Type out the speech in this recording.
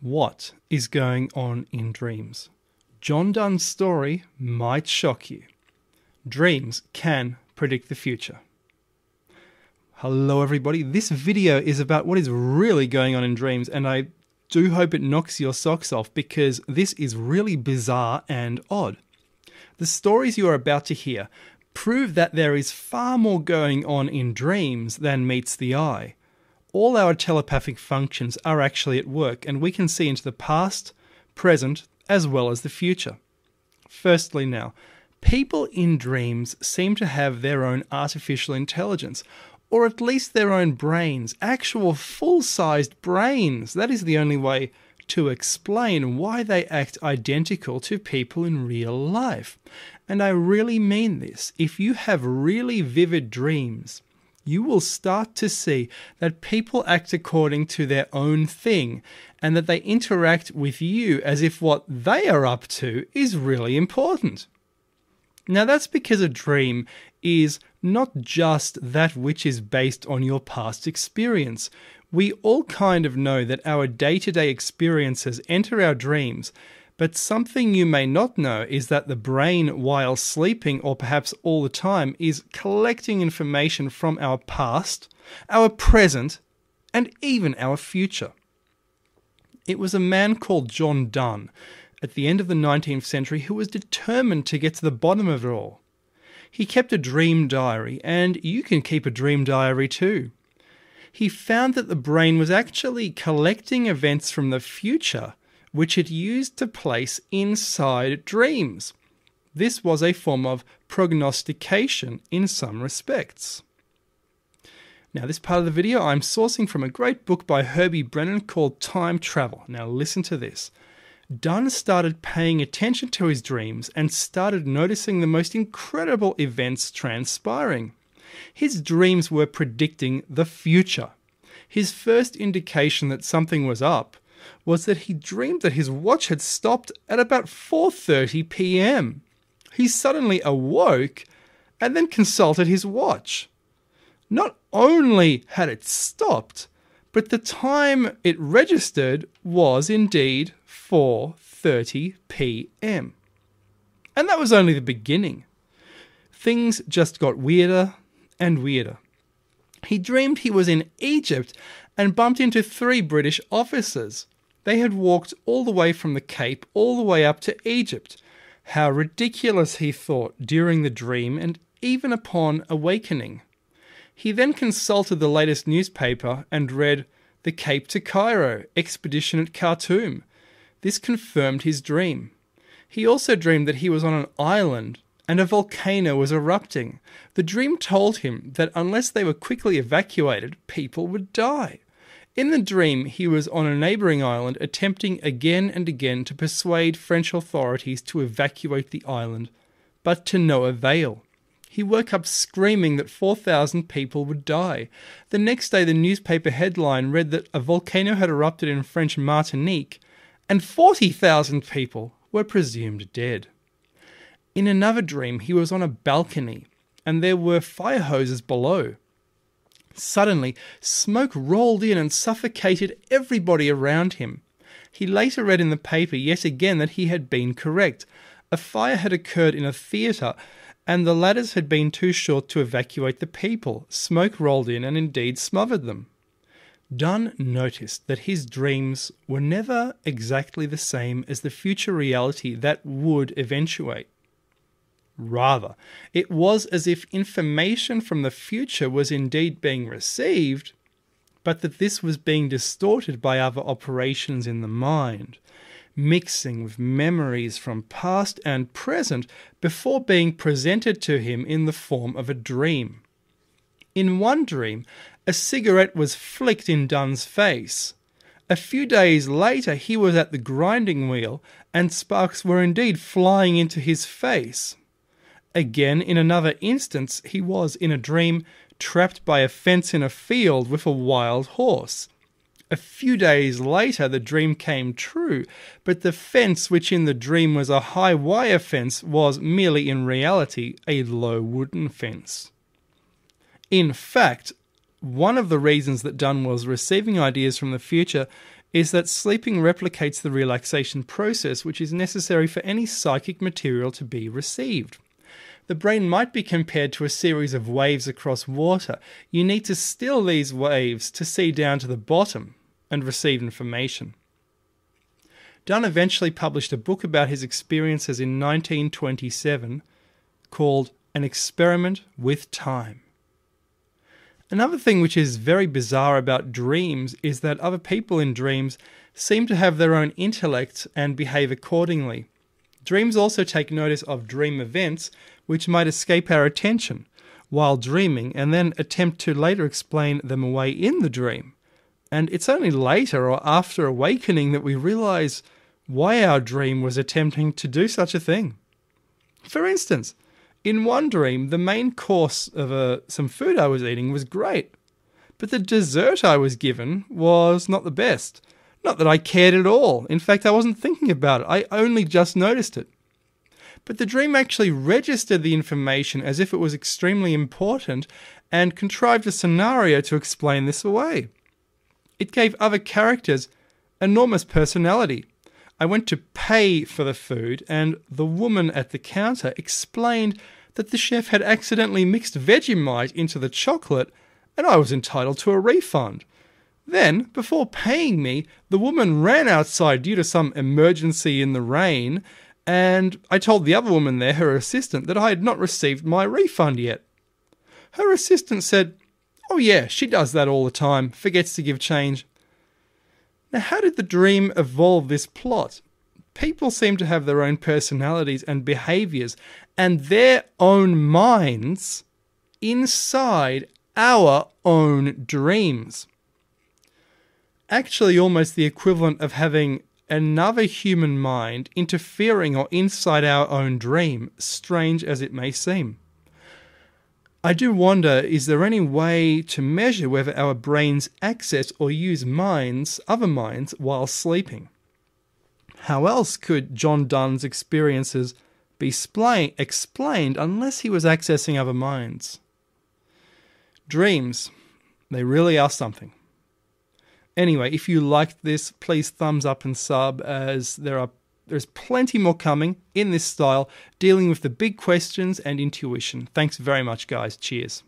What is going on in dreams? John Dunn's story might shock you. Dreams can predict the future. Hello everybody, this video is about what is really going on in dreams, and I do hope it knocks your socks off because this is really bizarre and odd. The stories you are about to hear prove that there is far more going on in dreams than meets the eye. All our telepathic functions are actually at work, and we can see into the past, present, as well as the future. Firstly now, people in dreams seem to have their own artificial intelligence, or at least their own brains, actual full-sized brains. That is the only way to explain why they act identical to people in real life. And I really mean this. If you have really vivid dreams, you will start to see that people act according to their own thing and that they interact with you as if what they are up to is really important. Now that's because a dream is not just that which is based on your past experience. We all kind of know that our day-to-day experiences enter our dreams, but something you may not know is that the brain, while sleeping or perhaps all the time, is collecting information from our past, our present, and even our future. It was a man called John Dunn at the end of the 19th century who was determined to get to the bottom of it all. He kept a dream diary, and you can keep a dream diary too. He found that the brain was actually collecting events from the future which it used to place inside dreams. This was a form of prognostication in some respects. Now, this part of the video I'm sourcing from a great book by Herbie Brennan called Time Travel. Now listen to this. Dunne started paying attention to his dreams and started noticing the most incredible events transpiring. His dreams were predicting the future. His first indication that something was up was that he dreamed that his watch had stopped at about 4:30 p.m. He suddenly awoke and then consulted his watch. Not only had it stopped, but the time it registered was indeed 4:30 p.m. And that was only the beginning. Things just got weirder and weirder. He dreamed he was in Egypt and bumped into 3 British officers. They had walked all the way from the Cape all the way up to Egypt. How ridiculous, he thought, during the dream and even upon awakening. He then consulted the latest newspaper and read the Cape to Cairo expedition at Khartoum. This confirmed his dream. He also dreamed that he was on an island and a volcano was erupting. The dream told him that unless they were quickly evacuated, people would die. In the dream, he was on a neighbouring island attempting again and again to persuade French authorities to evacuate the island, but to no avail. He woke up screaming that 4,000 people would die. The next day, the newspaper headline read that a volcano had erupted in French Martinique, and 40,000 people were presumed dead. In another dream, he was on a balcony, and there were fire hoses below. Suddenly, smoke rolled in and suffocated everybody around him. He later read in the paper yet again that he had been correct. A fire had occurred in a theatre, and the ladders had been too short to evacuate the people. Smoke rolled in and indeed smothered them. Dunne noticed that his dreams were never exactly the same as the future reality that would eventuate. Rather, it was as if information from the future was indeed being received, but that this was being distorted by other operations in the mind, mixing with memories from past and present before being presented to him in the form of a dream. In one dream, a cigarette was flicked in Dunne's face. A few days later, he was at the grinding wheel, and sparks were indeed flying into his face. Again, in another instance, he was, in a dream, trapped by a fence in a field with a wild horse. A few days later, the dream came true, but the fence, which in the dream was a high wire fence, was merely in reality a low wooden fence. In fact, one of the reasons that Dunne was receiving ideas from the future is that sleeping replicates the relaxation process which is necessary for any psychic material to be received. The brain might be compared to a series of waves across water. You need to still these waves to see down to the bottom and receive information. Dunne eventually published a book about his experiences in 1927 called An Experiment with Time. Another thing which is very bizarre about dreams is that other people in dreams seem to have their own intellect and behave accordingly. Dreams also take notice of dream events which might escape our attention while dreaming and then attempt to later explain them away in the dream. And it's only later or after awakening that we realize why our dream was attempting to do such a thing. For instance, in one dream, the main course of some food I was eating was great, but the dessert I was given was not the best. Not that I cared at all. In fact, I wasn't thinking about it. I only just noticed it. But the dream actually registered the information as if it was extremely important and contrived a scenario to explain this away. It gave other characters enormous personality. I went to pay for the food, and the woman at the counter explained that the chef had accidentally mixed Vegemite into the chocolate, and I was entitled to a refund. Then, before paying me, the woman ran outside due to some emergency in the rain, and I told the other woman there, her assistant, that I had not received my refund yet. Her assistant said, "Oh yeah, she does that all the time, forgets to give change." Now, how did the dream evolve this plot? People seem to have their own personalities and behaviors and their own minds inside our own dreams. Actually, almost the equivalent of having another human mind interfering or inside our own dream, strange as it may seem. I do wonder, is there any way to measure whether our brains access or use other minds, while sleeping? How else could John Dunn's experiences be explained unless he was accessing other minds? Dreams, they really are something. Anyway, if you liked this, please thumbs up and sub, as there's plenty more coming in this style, dealing with the big questions and intuition. Thanks very much, guys. Cheers.